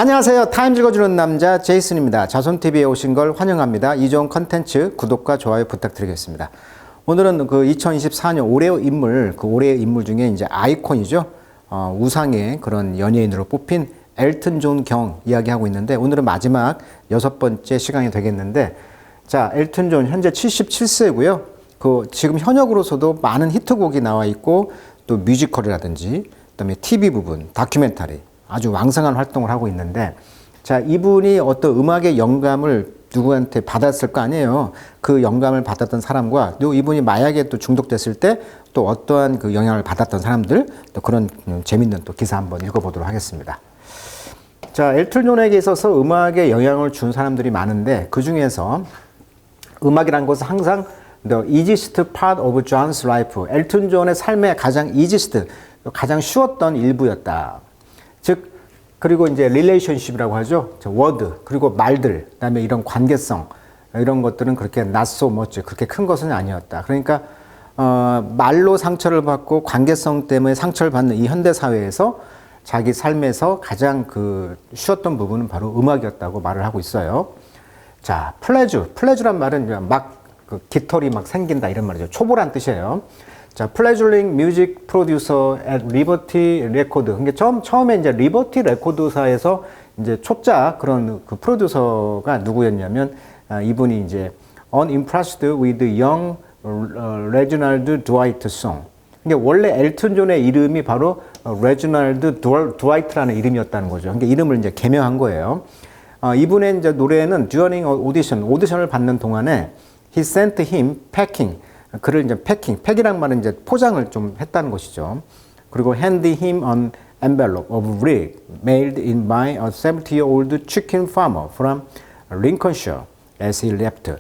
안녕하세요. 타임 읽어주는 남자 제이슨입니다. 자손TV에 오신 걸 환영합니다. 이 좋은 컨텐츠 구독과 좋아요 부탁드리겠습니다. 오늘은 그 2024년 올해의 인물, 그 올해의 인물 중에 이제 아이콘이죠. 우상의 그런 연예인으로 뽑힌 엘튼 존 경 이야기하고 있는데, 오늘은 마지막 6번째 시간이 되겠는데, 자, 엘튼 존 현재 77세고요. 그 지금 현역으로서도 많은 히트곡이 나와 있고, 또 뮤지컬이라든지, 그다음에 TV 부분, 다큐멘터리, 아주 왕성한 활동을 하고 있는데, 자, 이분이 어떤 음악의 영감을 누구한테 받았을 거 아니에요. 그 영감을 받았던 사람과 또 이분이 마약에 또 중독됐을 때 또 어떠한 그 영향을 받았던 사람들, 또 그런 재밌는 또 기사 한번 읽어보도록 하겠습니다. 자, 엘튼 존에게 있어서 음악에 영향을 준 사람들이 많은데, 그 중에서 음악이란 것은 항상 the easiest part of John's life, 엘튼 존의 삶의 가장 easiest, 가장 쉬웠던 일부였다. 즉, 그리고 이제 relationship이라고 하죠. 워드, 그리고 말들, 그다음에 이런 관계성, 이런 것들은 그렇게 not so much, 그렇게 큰 것은 아니었다. 그러니까 말로 상처를 받고 관계성 때문에 상처를 받는 이 현대 사회에서 자기 삶에서 가장 그 쉬웠던 부분은 바로 음악이었다고 말을 하고 있어요. 자, 플레주란 말은 막 그 깃털이 막 생긴다 이런 말이죠. 초보란 뜻이에요. 자, pleasuring music producer at Liberty Record. 그러니까 처음에 이제 리버티 레코드사에서 이제 초짜 그런 그 프로듀서가 누구였냐면, 이분이 이제 unimpressed with young Reginald Dwight song. 그러니까 원래 엘튼 존의 이름이 바로 레지널드 드와이트라는 이름이었다는 거죠. 그러니까 이름을 이제 개명한 거예요. 이분의 이제 노래는 during 오디션을 받는 동안에 he sent him packing. 그를 이제 팩이란 말은 이제 포장을 좀 했다는 것이죠. 그리고 hand him an envelope of rig mailed in by a 70-year-old chicken farmer from Lincolnshire as he left.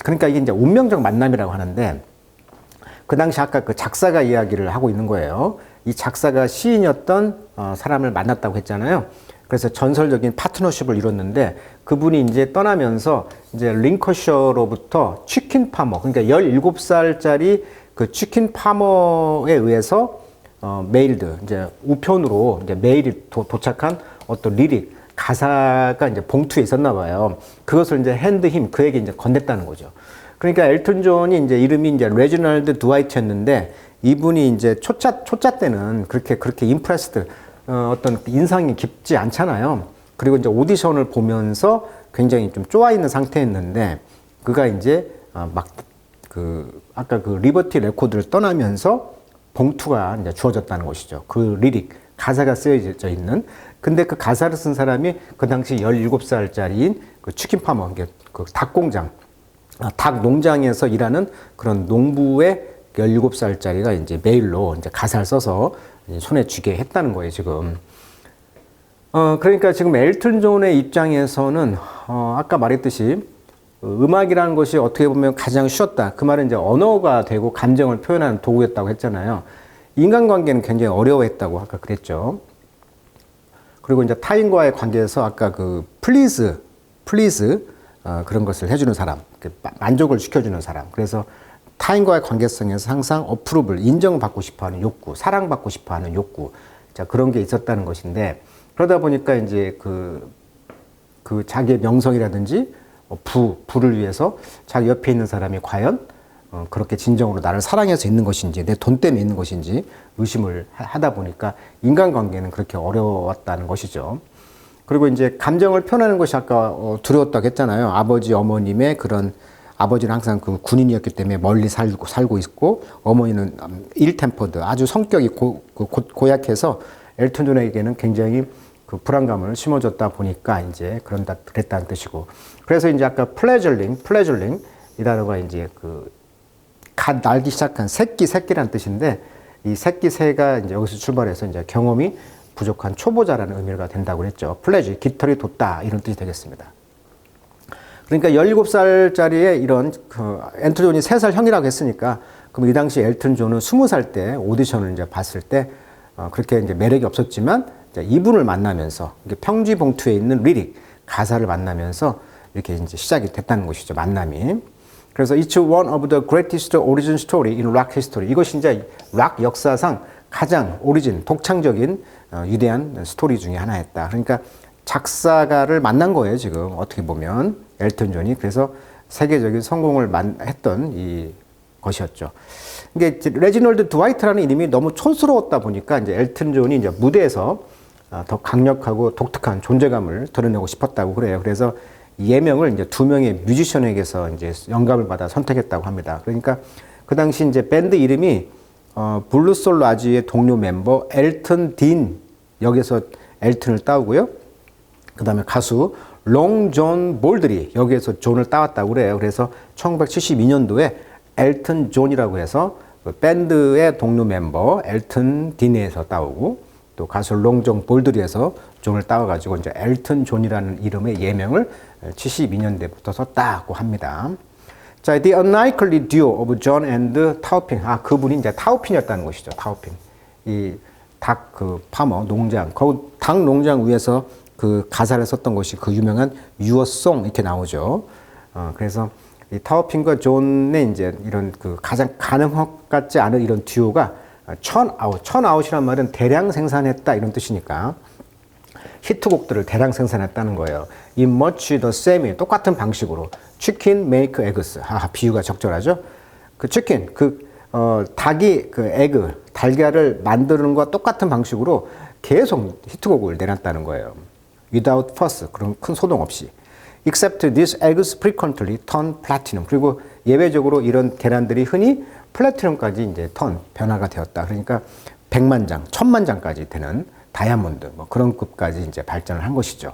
그러니까 이게 이제 운명적 만남이라고 하는데, 그 당시 아까 그 작사가 이야기를 하고 있는 거예요. 이 작사가 시인이었던 사람을 만났다고 했잖아요. 그래서 전설적인 파트너십을 이뤘는데, 그분이 이제 떠나면서 이제 링커셔로부터 치킨 파머, 그러니까 17살짜리 그 치킨 파머에 의해서 메일드, 이제 우편으로 이제 메일이 도착한 어떤 리릭, 가사가 이제 봉투에 있었나 봐요. 그것을 이제 핸드 힘, 그에게 이제 건넸다는 거죠. 그러니까 엘튼 존이 이제 이름이 이제 레지널드 드와이트였는데, 이분이 이제 초짜 때는 그렇게 임프레스드, 어떤 인상이 깊지 않잖아요. 그리고 이제 오디션을 보면서 굉장히 좀 쪼아 있는 상태였는데, 그가 이제 아까 그 리버티 레코드를 떠나면서 봉투가 이제 주어졌다는 것이죠. 그 리릭, 가사가 쓰여져 있는. 근데 그 가사를 쓴 사람이 그 당시 17살짜리인 그 치킨 파머, 그 닭 공장, 닭 농장에서 일하는 그런 농부의 17살짜리가 이제 메일로 이제 가사를 써서 손에 쥐게 했다는 거예요, 지금. 그러니까 지금 엘튼 존의 입장에서는, 아까 말했듯이, 음악이라는 것이 어떻게 보면 가장 쉬웠다. 그 말은 이제 언어가 되고 감정을 표현하는 도구였다고 했잖아요. 인간관계는 굉장히 어려워했다고 아까 그랬죠. 그리고 이제 타인과의 관계에서 아까 그 please, 그런 것을 해주는 사람, 만족을 시켜주는 사람. 그래서 타인과의 관계성에서 항상 어프로블, 인정받고 싶어하는 욕구, 사랑받고 싶어하는 욕구, 자, 그런 게 있었다는 것인데, 그러다 보니까 이제 그 자기의 명성이라든지 부를 위해서 자기 옆에 있는 사람이 과연 그렇게 진정으로 나를 사랑해서 있는 것인지, 내 돈 때문에 있는 것인지 의심을 하다 보니까 인간관계는 그렇게 어려웠다는 것이죠. 그리고 이제 감정을 표현하는 것이 아까 두려웠다고 했잖아요. 아버지, 어머님의 그런, 아버지는 항상 그 군인이었기 때문에 멀리 살고 있고, 어머니는 일템퍼드, 아주 성격이 고약해서 엘튼 존에게는 굉장히 그 불안감을 심어줬다 보니까 이제 그랬다는 뜻이고. 그래서 이제 아까 플레저링 이 단어가 이제 갓 날기 시작한 새끼라는 뜻인데, 이 새끼 새가 이제 여기서 출발해서 이제 경험이 부족한 초보자라는 의미가 된다고 그랬죠. 플레저, 깃털이 돋다, 이런 뜻이 되겠습니다. 그러니까 17살짜리의 이런 엘튼 존이 3살 형이라고 했으니까, 그럼 이 당시 엘튼 존은 20살 때 오디션을 이제 봤을 때 그렇게 이제 매력이 없었지만, 이분을 만나면서 평지 봉투에 있는 리릭, 가사를 만나면서 이렇게 이제 시작이 됐다는 것이죠, 만남이. 그래서 it's one of the greatest origin story in rock history. 이것이 이제 락 역사상 가장 독창적인 위대한 스토리 중에 하나였다. 그러니까 작사가를 만난 거예요, 지금. 어떻게 보면. 엘튼 존이. 그래서 세계적인 성공을 했던 이 것이었죠. 이게 레지널드 드와이트라는 이름이 너무 촌스러웠다 보니까 이제 엘튼 존이 이제 무대에서 더 강력하고 독특한 존재감을 드러내고 싶었다고 그래요. 그래서 예명을 이제 두 명의 뮤지션에게서 이제 영감을 받아 선택했다고 합니다. 그러니까 그 당시 이제 밴드 이름이 블루솔 라지의 동료 멤버 엘튼 딘, 여기서 엘튼을 따오고요. 그 다음에 가수 롱 존 볼드리, 여기에서 존을 따왔다고 그래요. 그래서 1972년도에 엘튼 존이라고 해서 그 밴드의 동료 member 엘튼 딘에서 따오고, 또 가수 롱 존 볼드리에서 존을 따와가지고 이제 엘튼 존이라는 이름의 예명을 72년대부터 썼다고 합니다. 자, The Unlikely Duo of John and Taupin. 그분이 이제 타우핀이었다는 것이죠. 타우핀. 이 닭 그 파머 농장, 거기 닭 농장 위에서 그 가사를 썼던 것이 그 유명한 Your Song 이렇게 나오죠. 그래서 이 타우핀과 존의 이제 이런 그 가장 가능할 같지 않은 이런 듀오가 천아웃이란 말은 대량 생산했다 이런 뜻이니까 히트곡들을 대량 생산했다는 거예요. In much the same, 똑같은 방식으로 치킨 make eggs. 비유가 적절하죠. 그 치킨, 닭이 그 에그, 달걀을 만드는 것과 똑같은 방식으로 계속 히트곡을 내놨다는 거예요. Without fuss, 그런 큰 소동 없이. Except these eggs frequently turn platinum. 그리고 예외적으로 이런 계란들이 흔히 플래티넘까지 이제 변화가 되었다. 그러니까 100만 장, 1000만 장까지 되는 다이아몬드, 뭐 그런 급까지 이제 발전을 한 것이죠.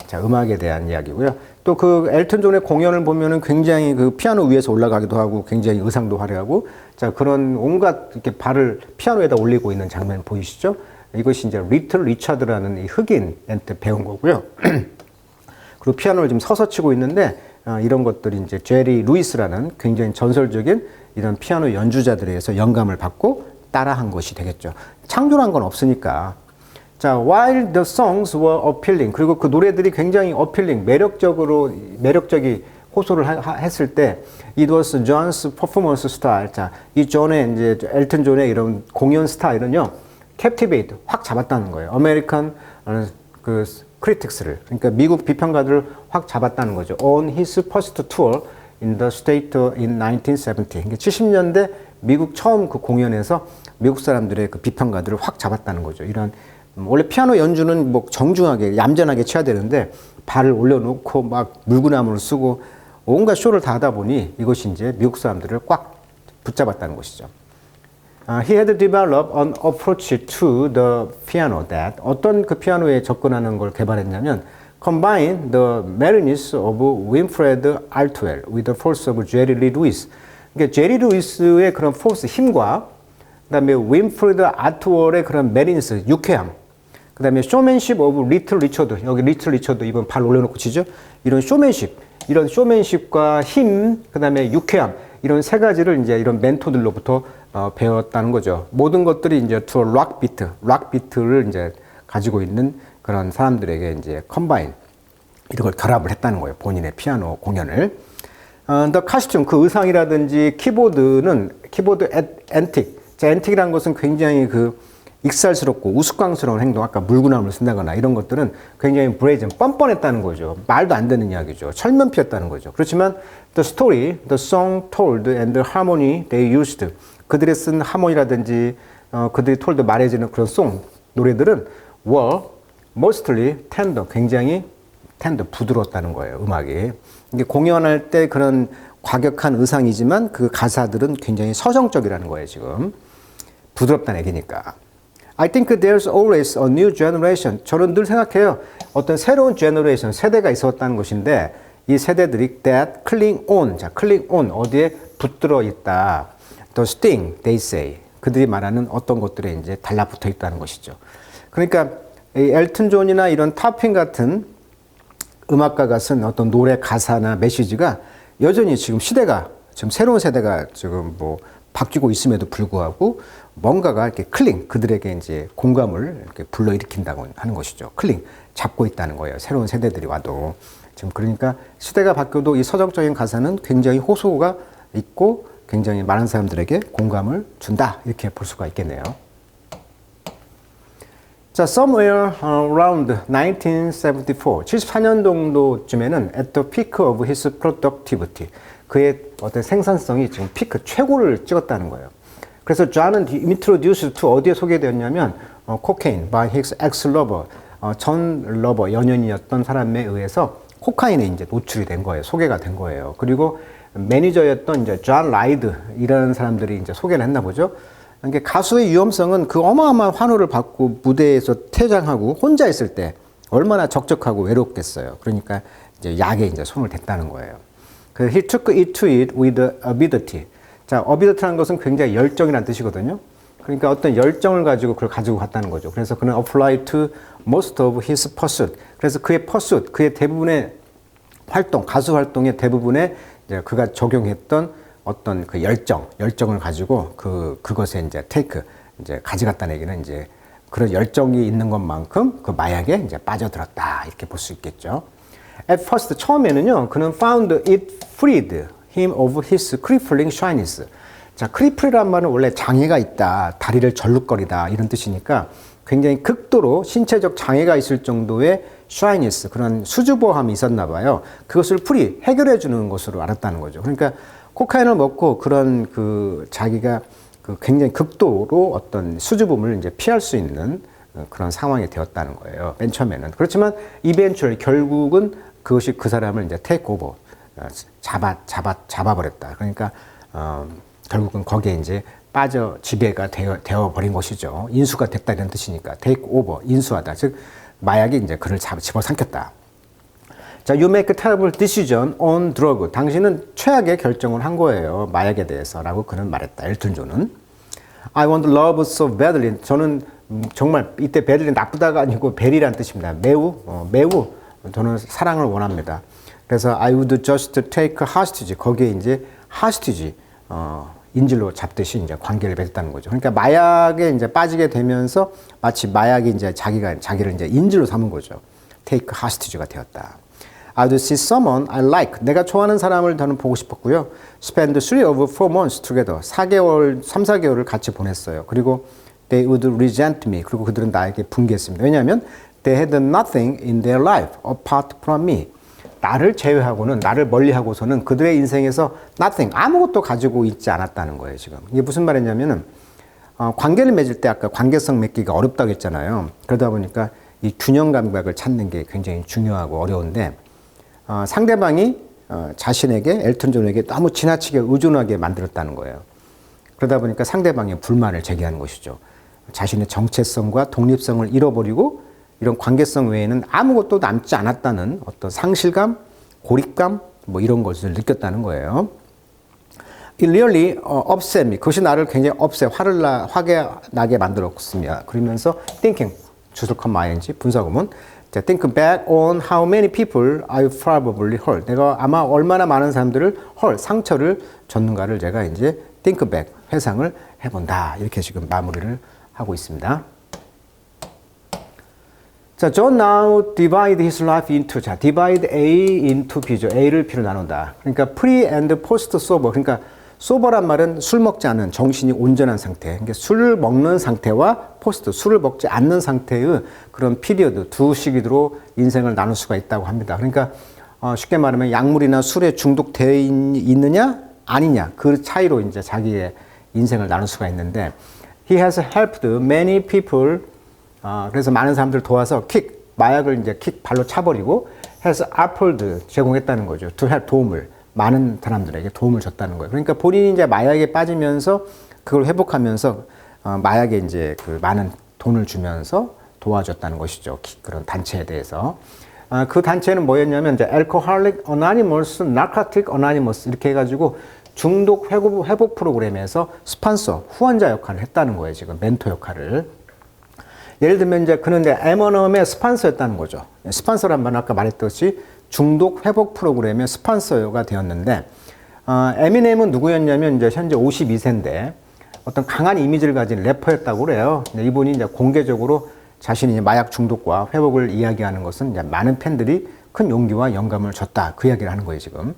자, 음악에 대한 이야기고요. 또 그 엘튼 존의 공연을 보면은 굉장히 그 피아노 위에서 올라가기도 하고 굉장히 의상도 화려하고, 자, 그런 온갖 이렇게 발을 피아노에다 올리고 있는 장면 보이시죠? 이것이 이제 리틀 리차드라는 이 흑인한테 배운 거고요. 그리고 피아노를 지금 서서 치고 있는데, 이런 것들이 이제 제리 루이스라는 굉장히 전설적인 이런 피아노 연주자들에 의해서 영감을 받고 따라한 것이 되겠죠. 창조한 건 없으니까. 자, while the songs were appealing, 그리고 그 노래들이 굉장히 appealing, 매력적이 호소를 했을 때, it was John's performance style. 자, 이 존의 이제 엘튼 존의 이런 공연 스타일은요, captivate, 확 잡았다는 거예요. American 그 critics를, 그러니까 미국 비평가들을 확 잡았다는 거죠. On his first tour in the state in 1970. 그러니까 70년대 미국 처음 그 공연에서 미국 사람들의 그 비평가들을 확 잡았다는 거죠. 이런 원래 피아노 연주는 뭐 정중하게 얌전하게 쳐야 되는데 발을 올려놓고 막 물구나무를 쓰고 온갖 쇼를 다 하다 보니 이것이 이제 미국 사람들을 꽉 붙잡았다는 것이죠. He had developed an approach to the piano that, 어떤 그 피아노에 접근하는 걸 개발했냐면 combine the merriness of Winfred Altwell with the force of Jerry Lee Lewis. 그러니까 제리 루이스의 그런 포스, 힘과 그다음에 윈프레드 아트월의 그런 메리니스, 유쾌함, 그다음에 쇼맨십 오브 리틀 리처드, 여기 리틀 리처드 이번 발 올려놓고 치죠. 이런 쇼맨십, 이런 쇼맨십과 힘, 그다음에 유쾌함, 이런 세 가지를 이제 이런 멘토들로부터 배웠다는 거죠. 모든 것들이 이제 to 락 비트를 이제 가지고 있는 그런 사람들에게 이제 컴바인, 이런 걸 결합을 했다는 거예요. 본인의 피아노 공연을. The costume, 그 의상이라든지 키보드 앤틱. 자, 앤틱이라는 것은 굉장히 그 익살스럽고 우스꽝스러운 행동, 아까 물구나무를 쓴다거나 이런 것들은 굉장히 브레이즌, 뻔뻔했다는 거죠. 말도 안 되는 이야기죠. 철면피였다는 거죠. 그렇지만 the story, the song told and the harmony they used, 그들이 쓴 하모니라든지 그들이 told 말해지는 그런 노래들은 were mostly tender, 굉장히 tender, 부드러웠다는 거예요. 음악이. 이게 공연할 때 그런 과격한 의상이지만 그 가사들은 굉장히 서정적이라는 거예요. 지금 부드럽다는 얘기니까. I think there's always a new generation. 저는 늘 생각해요. 어떤 새로운 generation, 세대가 있었다는 것인데 이 세대들이 that cling on. 자, cling on. 어디에 붙들어 있다. The sting, they say. 그들이 말하는 어떤 것들에 이제 달라붙어 있다는 것이죠. 그러니까 이 엘튼 존이나 이런 타핀 같은 음악가가 쓴 어떤 노래 가사나 메시지가 여전히 지금 지금 새로운 세대가 지금 뭐 바뀌고 있음에도 불구하고 뭔가가 이렇게 그들에게 이제 공감을 이렇게 불러일으킨다고 하는 것이죠. 잡고 있다는 거예요. 새로운 세대들이 와도. 지금 그러니까 시대가 바뀌어도 이 서정적인 가사는 굉장히 호소가 있고 굉장히 많은 사람들에게 공감을 준다. 이렇게 볼 수가 있겠네요. 자, somewhere around 1974, 74년 정도쯤에는 at the peak of his productivity, 그의 어떤 생산성이 지금 피크 최고를 찍었다는 거예요. 그래서 존은 introduced to 어디에 소개되었냐면 cocaine by his ex-lover, 전 러버 연연이었던 사람에 의해서 코카인에 이제 노출이 된 거예요. 소개가 된 거예요. 그리고 매니저였던 이제 존 라이드 이런 사람들이 이제 소개를 했나 보죠. 그러니까 가수의 위험성은 그 어마어마한 환호를 받고 무대에서 퇴장하고 혼자 있을 때 얼마나 적적하고 외롭겠어요. 그러니까 이제 약에 이제 손을 댔다는 거예요. 그 he took it to it with avidity. 자, avidity라는 것은 굉장히 열정이라는 뜻이거든요. 그러니까 어떤 열정을 가지고 그걸 가지고 갔다는 거죠. 그래서 그는 apply to most of his pursuit. 그래서 그의 pursuit, 그의 대부분의 활동, 가수 활동의 대부분에 이제 그가 적용했던 어떤 그 열정을 가지고 그것에 이제 take, 이제 가져갔다는 얘기는 이제 그런 열정이 있는 것만큼 그 마약에 이제 빠져들었다. 이렇게 볼 수 있겠죠. At first, 처음에는요, 그는 found it freed him of his crippling shyness. 자, 크리플이란 말은 원래 장애가 있다, 다리를 절룩거리다 이런 뜻이니까 굉장히 극도로 신체적 장애가 있을 정도의 shyness, 그런 수줍어함이 있었나 봐요. 그것을 해결해 주는 것으로 알았다는 거죠. 그러니까 코카인을 먹고 그런 그 자기가 그 굉장히 극도로 어떤 수줍음을 이제 피할 수 있는 그런 상황이 되었다는 거예요. 맨 처음에는. 그렇지만 eventually 결국은 그것이 그 사람을 이제 take over, 잡아버렸다. 그러니까 결국은 거기에 이제 지배가 되어버린 것이죠. 인수가 됐다 이런 뜻이니까 take over, 인수하다. 즉 마약이 이제 그를 집어삼켰다. 자, you make a terrible decision on drug. 당신은 최악의 결정을 한 거예요. 마약에 대해서라고 그는 말했다. 엘튼 존은. I want love so badly. 저는 정말 이때 badly 나쁘다가 아니고 베리라는 뜻입니다. 매우 저는 사랑을 원합니다. 그래서 I would just take hostage. 거기에 이제 hostage, 인질로 잡듯이 이제 관계를 맺었다는 거죠. 그러니까 마약에 이제 빠지게 되면서 마치 마약이 이제 자기를 이제 인질로 삼은 거죠. take hostage가 되었다. I would see someone I like. 내가 좋아하는 사람을 저는 보고 싶었고요. Spend 3 of 4 months together. 3-4개월을 같이 보냈어요. 그리고 they would resent me. 그리고 그들은 나에게 분개했습니다. 왜냐하면 they had nothing in their life apart from me. 나를 제외하고는, 나를 멀리하고서는 그들의 인생에서 nothing, 아무것도 가지고 있지 않았다는 거예요, 지금. 이게 무슨 말이냐면은, 관계를 맺을 때 아까 관계성 맺기가 어렵다고 했잖아요. 그러다 보니까 이 균형 감각을 찾는 게 굉장히 중요하고 어려운데, 상대방이 자신에게, 엘튼 존에게 너무 지나치게 의존하게 만들었다는 거예요. 그러다 보니까 상대방의 불만을 제기하는 것이죠. 자신의 정체성과 독립성을 잃어버리고 이런 관계성 외에는 아무것도 남지 않았다는 어떤 상실감, 고립감, 뭐 이런 것을 느꼈다는 거예요. It really upset me. 그것이 나를 굉장히 화게 나게 만들었습니다. 그러면서 thinking, 주석한 ing, 분사구문. Think back on how many people I probably hurt. 내가 아마 얼마나 많은 사람들을 상처를 줬는가를 제가 이제 think back, 회상을 해본다. 이렇게 지금 마무리를 하고 있습니다. 자, John now divide his life into, 자, divide A into B죠. A를 B로 나눈다. 그러니까 pre and post sober. 그러니까 sober란 말은 술 먹지 않은 정신이 온전한 상태. 그러니까 술을 먹는 상태와 post, 술을 먹지 않는 상태의 그런 피리어드, 두 시기로 인생을 나눌 수가 있다고 합니다. 그러니까 쉽게 말하면 약물이나 술에 중독되어 있느냐 아니냐 그 차이로 이제 자기의 인생을 나눌 수가 있는데 he has helped many people. 그래서 많은 사람들 도와서 마약을 이제 발로 차버리고 has offered, 제공했다는 거죠. to help, 도움을, 많은 사람들에게 도움을 줬다는 거예요. 그러니까 본인이 이제 마약에 빠지면서 그걸 회복하면서 마약에 이제 그 많은 돈을 주면서 도와줬다는 것이죠. 그런 단체에 대해서. 그 단체는 뭐였냐면 이제 Alcoholic Anonymous, Narcotic Anonymous 이렇게 해가지고 중독 회복 프로그램에서 스폰서, 후원자 역할을 했다는 거예요. 지금 멘토 역할을. 예를 들면 이제 그는 M&M의 스폰서였다는 거죠. 스폰서란 말은 아까 말했듯이 중독 회복 프로그램의 스폰서가 되었는데, 에미넴은 누구였냐면 이제 현재 52세인데 어떤 강한 이미지를 가진 래퍼였다고 그래요. 근데 이분이 이제 공개적으로 자신이 마약 중독과 회복을 이야기하는 것은 이제 많은 팬들이 큰 용기와 영감을 줬다. 그 이야기를 하는 거예요, 지금.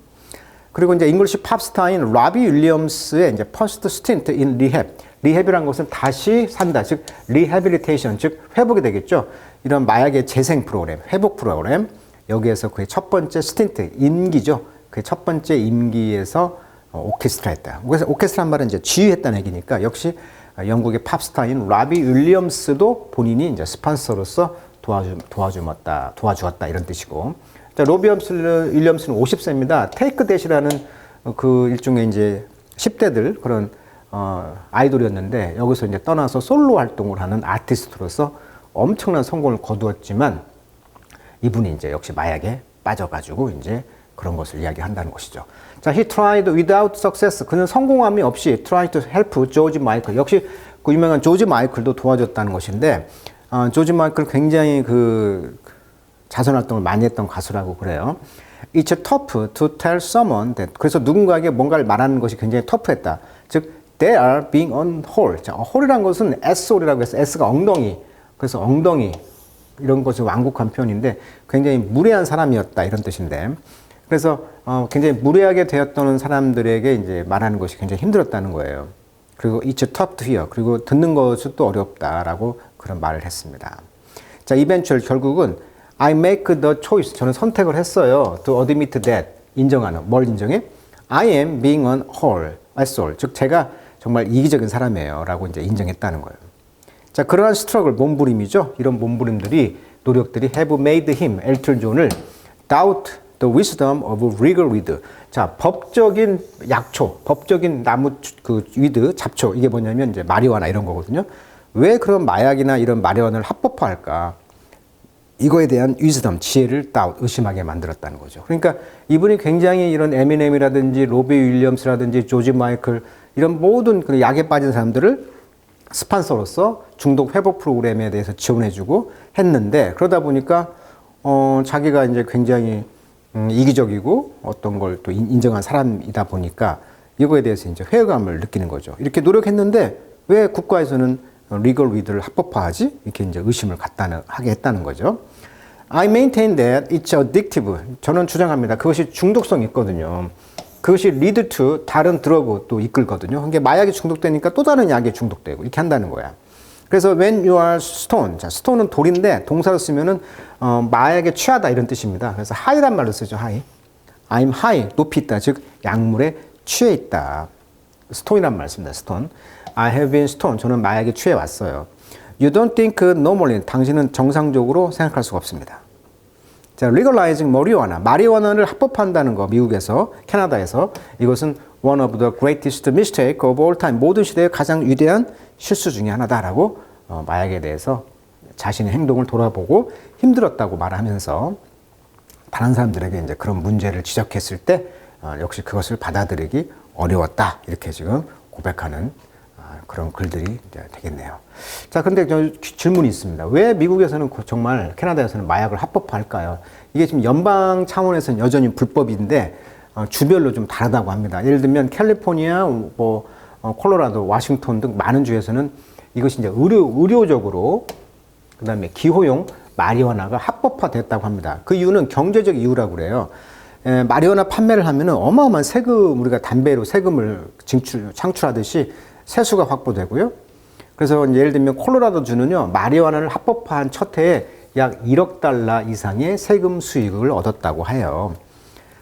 그리고 이제 잉글리시 팝스타인 라비 윌리엄스의 이제 퍼스트 스틴트 인 리헵. 리헵이란 것은 다시 산다, 즉 리해빌리테이션, 즉 회복이 되겠죠. 이런 마약의 재생 프로그램, 회복 프로그램. 여기에서 그의 첫 번째 스틴트, 임기죠. 그의 첫 번째 임기에서 오케스트라 했다. 그래서 오케스트라는 말은 이제 지휘했다는 얘기니까 역시 영국의 팝스타인 라비 윌리엄스도 본인이 이제 스폰서로서 도와주었다 이런 뜻이고. 자, 로비 윌리엄스는 50세입니다. 테이크 댓이라는 그 일종의 이제 10대들 그런 아이돌이었는데 여기서 이제 떠나서 솔로 활동을 하는 아티스트로서 엄청난 성공을 거두었지만 이분이 이제 역시 마약에 빠져가지고 이제 그런 것을 이야기한다는 것이죠. 자, he tried without success. 그는 성공함이 없이 tried to help 조지 마이클. 역시 그 유명한 조지 마이클도 도와줬다는 것인데, 조지 마이클 굉장히 그 자선 활동을 많이 했던 가수라고 그래요. It's tough to tell someone that. 그래서 누군가에게 뭔가를 말하는 것이 굉장히 터프했다. 즉, they are being on hold. 자, 홀이란 것은 S홀이라고 해서 S가 엉덩이. 그래서 엉덩이. 이런 것이 완곡한 표현인데 굉장히 무례한 사람이었다 이런 뜻인데 그래서 굉장히 무례하게 되었던 사람들에게 이제 말하는 것이 굉장히 힘들었다는 거예요. 그리고 it's tough to hear. 그리고 듣는 것이 또 어렵다라고 그런 말을 했습니다. 자, eventual 결국은 I make the choice. 저는 선택을 했어요. To admit that. 인정하는. 뭘 인정해? I am being on whole. 즉 제가 정말 이기적인 사람이에요. 라고 이제 인정했다는 거예요. 자, 그러한 스트러글, 몸부림이죠. 이런 몸부림들이, 노력들이 have made him, 엘튼 존을 doubt the wisdom of legal weed. 자, 법적인 약초, 법적인 나무 그 위드, 잡초, 이게 뭐냐면 이제 마리화나 이런 거거든요. 왜 그런 마약이나 이런 마리화나를 합법화할까? 이거에 대한 wisdom, 지혜를 doubt, 의심하게 만들었다는 거죠. 그러니까 이분이 굉장히 이런 에미넴이라든지 로비 윌리엄스라든지 조지 마이클 이런 모든 그 약에 빠진 사람들을 스폰서로서 중독 회복 프로그램에 대해서 지원해주고 했는데 그러다 보니까 자기가 이제 굉장히 이기적이고 어떤 걸 또 인정한 사람이다 보니까 이거에 대해서 이제 회의감을 느끼는 거죠. 이렇게 노력했는데 왜 국가에서는 리걸 위드를 합법화하지? 이렇게 이제 의심을 하게 했다는 거죠. I maintain that it's addictive. 저는 주장합니다. 그것이 중독성이 있거든요. 그것이 lead to 다른 드러그 또 이끌거든요. 그게 마약에 중독되니까 또 다른 약에 중독되고 이렇게 한다는 거야. 그래서 when you are stoned. 자, stone은 돌인데 동사로 쓰면은 마약에 취하다 이런 뜻입니다. 그래서 high란 말로 쓰죠. high. I'm high. 높이 있다. 즉 약물에 취해 있다. stone이란 말 씁니다. stone. I have been stoned. 저는 마약에 취해 왔어요. You don't think normally. 당신은 정상적으로 생각할 수가 없습니다. 자, legalizing marijuana. 마리화나를 합법화한다는 거, 미국에서, 캐나다에서. 이것은 one of the greatest mistake of all time. 모든 시대의 가장 위대한 실수 중에 하나다라고 마약에 대해서 자신의 행동을 돌아보고 힘들었다고 말하면서 다른 사람들에게 이제 그런 문제를 지적했을 때 역시 그것을 받아들이기 어려웠다. 이렇게 지금 고백하는 그런 글들이 이제 되겠네요. 자, 근데 질문이 있습니다. 왜 미국에서는 정말 캐나다에서는 마약을 합법화할까요? 이게 지금 연방 차원에서는 여전히 불법인데 주별로 좀 다르다고 합니다. 예를 들면 캘리포니아, 콜로라도, 워싱턴 등 많은 주에서는 이것이 이제 의료적으로 그다음에 기호용 마리화나가 합법화됐다고 합니다. 그 이유는 경제적 이유라고 그래요. 마리화나 판매를 하면은 어마어마한 세금, 우리가 담배로 세금을 창출하듯이 세수가 확보되고요. 그래서 예를 들면 콜로라도 주는요, 마리화나를 합법화한 첫 해에 약 1억 달러 이상의 세금 수익을 얻었다고 해요.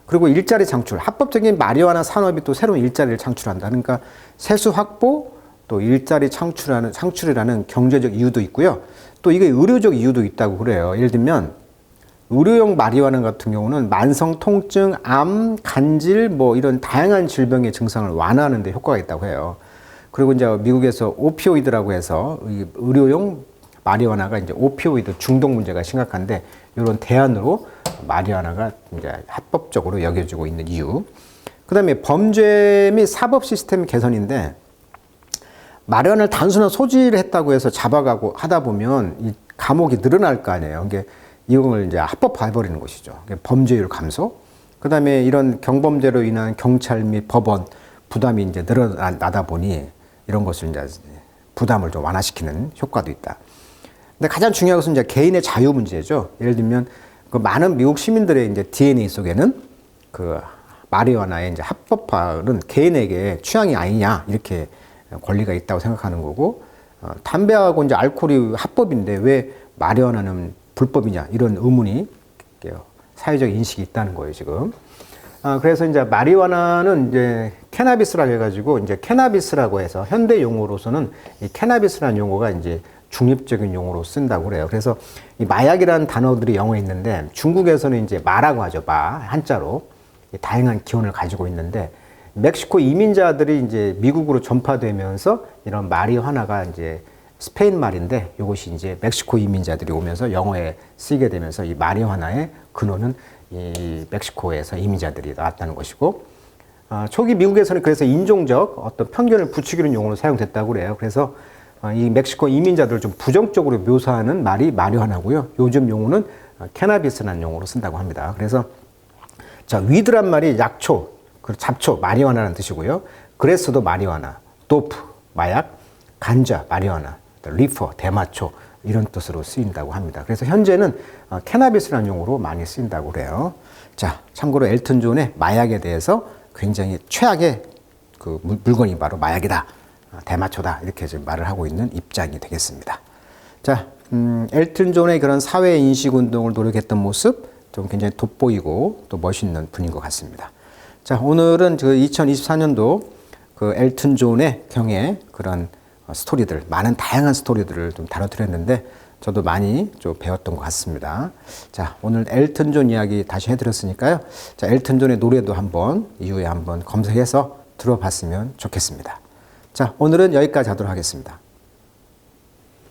그리고 일자리 창출, 합법적인 마리화나 산업이 또 새로운 일자리를 창출한다. 그러니까 세수 확보, 또 일자리 창출이라는 경제적 이유도 있고요. 또 이게 의료적 이유도 있다고 그래요. 예를 들면 의료용 마리화나 같은 경우는 만성 통증, 암, 간질, 이런 다양한 질병의 증상을 완화하는 데 효과가 있다고 해요. 그리고 이제 미국에서 오피오이드라고 해서 의료용 마리화나가 이제 오피오이드 중독 문제가 심각한데 이런 대안으로 마리화나가 이제 합법적으로 여겨지고 있는 이유. 그다음에 범죄 및 사법 시스템 개선인데 마리화나를 단순한 소지를 했다고 해서 잡아가고 하다 보면 이 감옥이 늘어날 거 아니에요. 이게 이걸 이제 합법화해버리는 것이죠. 범죄율 감소. 그다음에 이런 경범죄로 인한 경찰 및 법원 부담이 이제 늘어나다 보니 이런 것을 이제 부담을 좀 완화시키는 효과도 있다. 근데 가장 중요한 것은 이제 개인의 자유 문제죠. 예를 들면 그 많은 미국 시민들의 이제 DNA 속에는 그 마리화나의 이제 합법화는 개인에게 취향이 아니냐 이렇게 권리가 있다고 생각하는 거고, 담배하고 이제 알코올이 합법인데 왜 마리화나는 불법이냐 이런 의문이 사회적 인식이 있다는 거예요 지금. 그래서 이제 마리화나는 이제 캐나비스라고 해가지고 이제 캐나비스라고 해서 현대 용어로서는 이 캐나비스라는 용어가 이제 중립적인 용어로 쓴다고 그래요. 그래서 이 마약이라는 단어들이 영어에 있는데 중국에서는 이제 마라고 하죠. 마 한자로 다양한 기원을 가지고 있는데 멕시코 이민자들이 이제 미국으로 전파되면서 이런 마리화나가 이제 스페인 말인데 이것이 이제 멕시코 이민자들이 오면서 영어에 쓰이게 되면서 이 마리화나의 근원은 이 멕시코에서 이민자들이 나왔다는 것이고, 초기 미국에서는 그래서 인종적 어떤 편견을 부추기는 용어로 사용됐다고 그래요. 그래서 이 멕시코 이민자들을 좀 부정적으로 묘사하는 말이 마리화나고요. 요즘 용어는 캐나비스라는 용어로 쓴다고 합니다. 그래서 자, 위드란 말이 약초, 잡초, 마리화나라는 뜻이고요. 그레스도 마리화나, 도프, 마약, 간자, 마리화나, 리퍼, 대마초 이런 뜻으로 쓰인다고 합니다. 그래서 현재는 캐나비스라는 용어로 많이 쓰인다고 그래요. 자, 참고로 엘튼 존의 마약에 대해서 굉장히 최악의 그 물건이 바로 마약이다, 대마초다 이렇게 지금 말을 하고 있는 입장이 되겠습니다. 자, 엘튼 존의 그런 사회 인식 운동을 노력했던 모습 좀 굉장히 돋보이고 또 멋있는 분인 것 같습니다. 자, 오늘은 그 2024년도 그 엘튼 존의 경의 그런 스토리들, 많은 다양한 스토리들을 좀 다뤄드렸는데 저도 많이 좀 배웠던 것 같습니다. 자, 오늘 엘튼 존 이야기 다시 해드렸으니까요. 자, 엘튼 존의 노래도 한번 이후에 한번 검색해서 들어봤으면 좋겠습니다. 자, 오늘은 여기까지 하도록 하겠습니다.